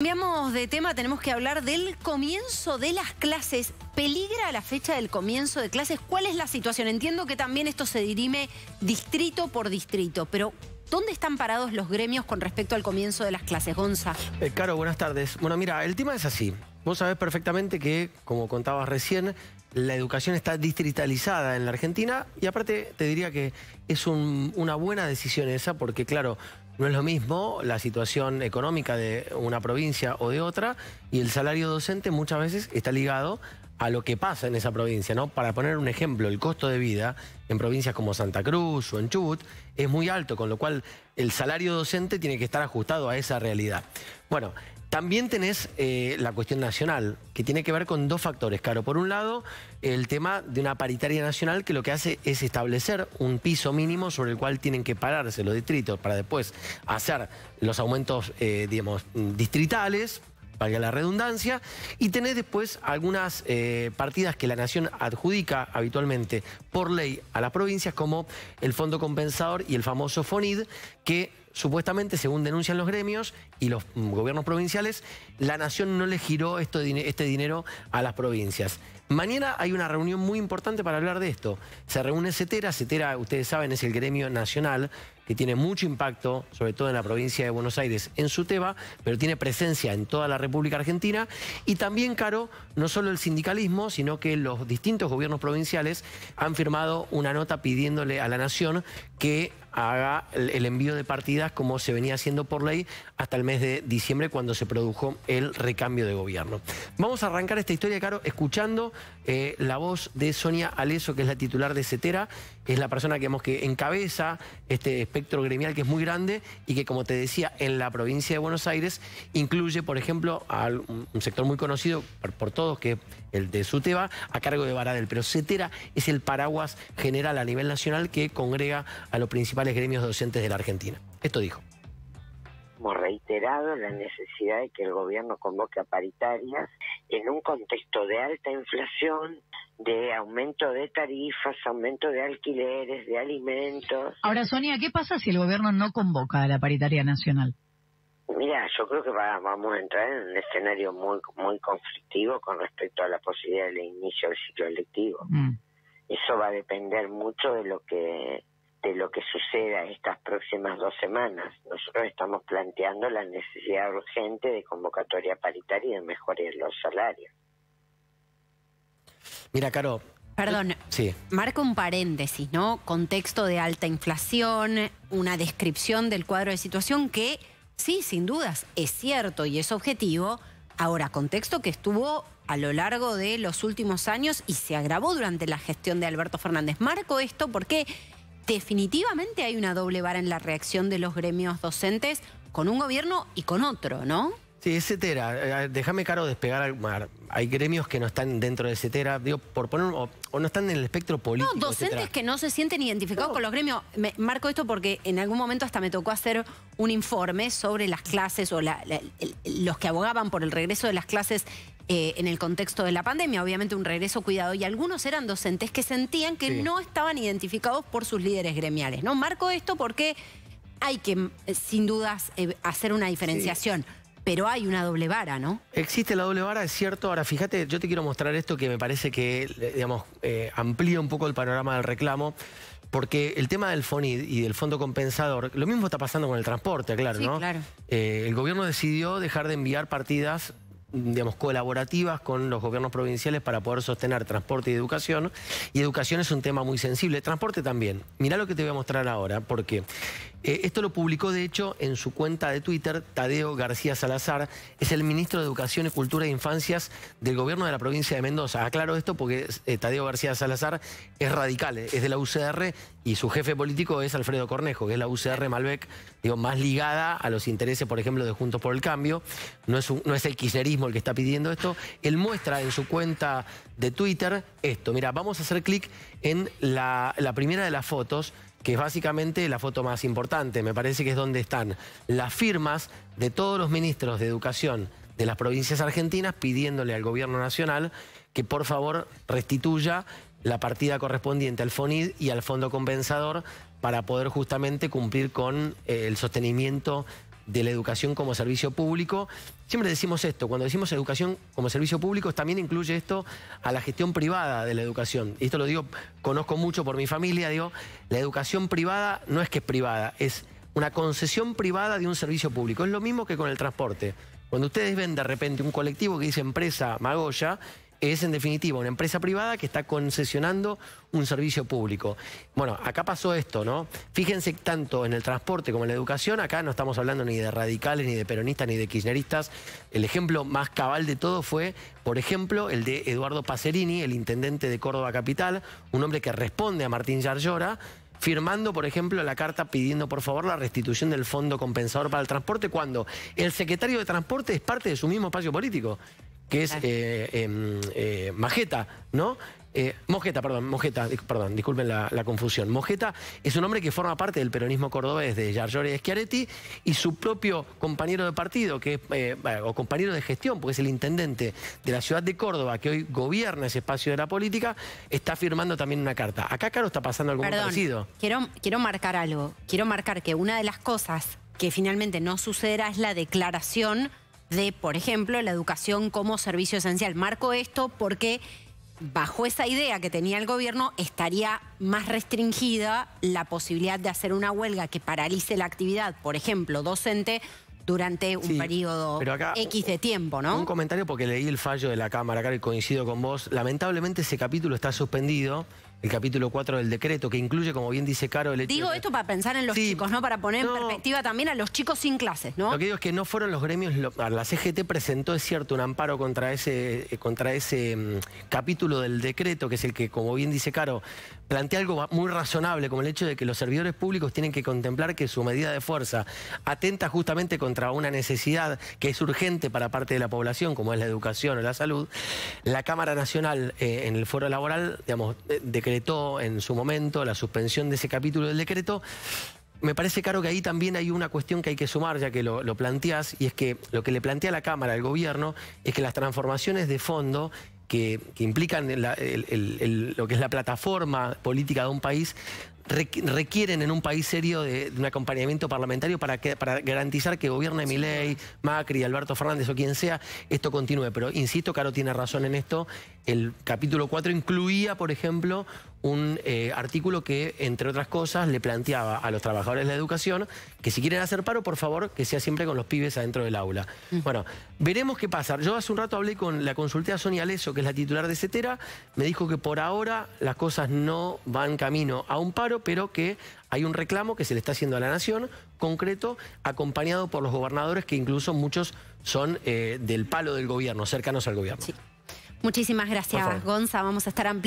Cambiamos de tema, tenemos que hablar del comienzo de las clases. ¿Peligra la fecha del comienzo de clases? ¿Cuál es la situación? Entiendo que también esto se dirime distrito por distrito, pero ¿dónde están parados los gremios con respecto al comienzo de las clases, Gonza? Caro, buenas tardes. Bueno, mira, el tema es así. Vos sabés perfectamente que, como contabas recién, la educación está distritalizada en la Argentina y aparte te diría que es una buena decisión esa porque, claro, no es lo mismo la situación económica de una provincia o de otra y el salario docente muchas veces está ligado a lo que pasa en esa provincia, ¿no? Para poner un ejemplo, el costo de vida en provincias como Santa Cruz o en Chubut es muy alto, con lo cual el salario docente tiene que estar ajustado a esa realidad. Bueno, también tenés la cuestión nacional, que tiene que ver con dos factores, Caro. Por un lado, el tema de una paritaria nacional que lo que hace es establecer un piso mínimo sobre el cual tienen que pararse los distritos para después hacer los aumentos, digamos, distritales, valga la redundancia, y tenés después algunas partidas que la Nación adjudica habitualmente por ley a las provincias, como el Fondo Compensador y el famoso FONID, que supuestamente, según denuncian los gremios y los gobiernos provinciales, la Nación no le giró este dinero a las provincias. Mañana hay una reunión muy importante para hablar de esto. Se reúne CETERA. CETERA, ustedes saben, es el gremio nacional que tiene mucho impacto, sobre todo en la provincia de Buenos Aires, en SUTEBA, pero tiene presencia en toda la República Argentina. Y también, Caro, no solo el sindicalismo, sino que los distintos gobiernos provinciales han firmado una nota pidiéndole a la Nación que haga el envío de partidas como se venía haciendo por ley hasta el mes de diciembre, cuando se produjo el recambio de gobierno. Vamos a arrancar esta historia, Caro, escuchando la voz de Sonia Aleso, que es la titular de CETERA, que es la persona que encabeza este espectro gremial que es muy grande y que, como te decía, en la provincia de Buenos Aires incluye, por ejemplo, a un sector muy conocido por todos, que es el de SUTEBA, a cargo de Baradel. Pero CETERA es el paraguas general a nivel nacional que congrega a los principales gremios docentes de la Argentina. Esto dijo. Hemos reiterado la necesidad de que el gobierno convoque a paritarias en un contexto de alta inflación, de aumento de tarifas, aumento de alquileres, de alimentos. Ahora, Sonia, ¿qué pasa si el gobierno no convoca a la paritaria nacional? Mira, yo creo que vamos a entrar en un escenario muy conflictivo con respecto a la posibilidad del inicio del ciclo lectivo. Eso va a depender mucho de lo que suceda estas próximas 2 semanas. Nosotros estamos planteando la necesidad urgente de convocatoria paritaria y de mejorar los salarios. Mira, Caro. Perdón, sí. Marco un paréntesis, ¿no? Contexto de alta inflación, una descripción del cuadro de situación que, sí, sin dudas, es cierto y es objetivo. Ahora, contexto que estuvo a lo largo de los últimos años y se agravó durante la gestión de Alberto Fernández. Marco esto porque definitivamente hay una doble vara en la reacción de los gremios docentes con un gobierno y con otro, ¿no? Sí, es CETERA. Déjame, Caro, despegar. Hay gremios que no están dentro de CETERA, digo, por poner, o no están en el espectro político. No, docentes que no se sienten identificados con los gremios. Marco esto porque en algún momento hasta me tocó hacer un informe sobre las clases o los que abogaban por el regreso de las clases en el contexto de la pandemia, obviamente un regreso cuidado, y algunos eran docentes que sentían que no estaban identificados por sus líderes gremiales, ¿no? Marco esto porque hay que, sin dudas, hacer una diferenciación. Sí. Pero hay una doble vara, ¿no? Existe la doble vara, es cierto. Ahora, fíjate, yo te quiero mostrar esto que me parece que, digamos, amplía un poco el panorama del reclamo, porque el tema del FONID y del Fondo Compensador, lo mismo está pasando con el transporte, claro, ¿no? Sí, claro. El gobierno decidió dejar de enviar partidas, digamos, colaborativas con los gobiernos provinciales para poder sostener transporte y educación es un tema muy sensible. Transporte también. Mirá lo que te voy a mostrar ahora, porque esto lo publicó, de hecho, en su cuenta de Twitter, Tadeo García Salazar, es el ministro de Educación y Cultura de Infancias del gobierno de la provincia de Mendoza. Aclaro esto porque Tadeo García Salazar es radical, es de la UCR y su jefe político es Alfredo Cornejo, que es la UCR Malbec, digo, más ligada a los intereses, por ejemplo, de Juntos por el Cambio. No es el kirchnerismo el que está pidiendo esto. Él muestra en su cuenta de Twitter esto. Mira, vamos a hacer clic en la primera de las fotos, que es básicamente la foto más importante. Me parece que es donde están las firmas de todos los ministros de Educación de las provincias argentinas pidiéndole al gobierno nacional que por favor restituya la partida correspondiente al FONID y al Fondo Compensador para poder justamente cumplir con el sostenimiento de la educación como servicio público. Siempre decimos esto, cuando decimos educación como servicio público, también incluye esto a la gestión privada de la educación. Y esto lo digo, conozco mucho por mi familia, digo, la educación privada no es que es privada, es una concesión privada de un servicio público. Es lo mismo que con el transporte. Cuando ustedes ven de repente un colectivo que dice empresa Magoya, es en definitiva una empresa privada que está concesionando un servicio público. Bueno, acá pasó esto, ¿no? Fíjense tanto en el transporte como en la educación, acá no estamos hablando ni de radicales, ni de peronistas, ni de kirchneristas. El ejemplo más cabal de todo fue, por ejemplo, el de Eduardo Pacerini, el intendente de Córdoba Capital, un hombre que responde a Martín Yarlora, firmando, por ejemplo, la carta pidiendo, por favor, la restitución del fondo compensador para el transporte, cuando el secretario de Transporte es parte de su mismo espacio político, que es Majeta, ¿no? Mojeta, perdón, disculpen la confusión. Mojeta es un hombre que forma parte del peronismo cordobés de Yarlora y Schiaretti, y su propio compañero de partido, que es, o compañero de gestión, porque es el intendente de la ciudad de Córdoba, que hoy gobierna ese espacio de la política, está firmando también una carta. Acá, claro, está pasando algo muy parecido. Quiero marcar algo. Quiero marcar que una de las cosas que finalmente no sucederá es la declaración de, por ejemplo, la educación como servicio esencial. Marco esto porque bajo esa idea que tenía el gobierno estaría más restringida la posibilidad de hacer una huelga que paralice la actividad, por ejemplo, docente, durante un periodo X de tiempo, ¿no? Un comentario porque leí el fallo de la Cámara, acá, y coincido con vos. Lamentablemente ese capítulo está suspendido, el capítulo 4 del decreto, que incluye, como bien dice Caro, el hecho Digo esto para pensar en los chicos, ¿no? Para poner en perspectiva también a los chicos sin clases, ¿no? Lo que digo es que no fueron los gremios, la CGT presentó, es cierto, un amparo contra ese capítulo del decreto, que es el que, como bien dice Caro, plantea algo muy razonable, como el hecho de que los servidores públicos tienen que contemplar que su medida de fuerza atenta justamente contra una necesidad que es urgente para parte de la población, como es la educación o la salud. La Cámara Nacional, en el foro laboral, digamos, decretó en su momento la suspensión de ese capítulo del decreto. Me parece, Caro, que ahí también hay una cuestión que hay que sumar, ya que lo planteás, y es que lo que le plantea la Cámara al gobierno es que las transformaciones de fondo que implican lo que es la plataforma política de un país requieren en un país serio de un acompañamiento parlamentario para garantizar que gobierne Milei, Macri, Alberto Fernández o quien sea, esto continúe. Pero insisto, Caro tiene razón en esto. El capítulo 4 incluía, por ejemplo, un artículo que, entre otras cosas, le planteaba a los trabajadores de la educación que si quieren hacer paro, por favor, que sea siempre con los pibes adentro del aula. Bueno, veremos qué pasa. Yo hace un rato la consulté a Sonia Leso, que es la titular de CETERA, me dijo que por ahora las cosas no van camino a un paro, pero que hay un reclamo que se le está haciendo a la Nación, concreto, acompañado por los gobernadores, que incluso muchos son del palo del gobierno, cercanos al gobierno. Sí. Muchísimas gracias, Gonza. Vamos a estar ampliando.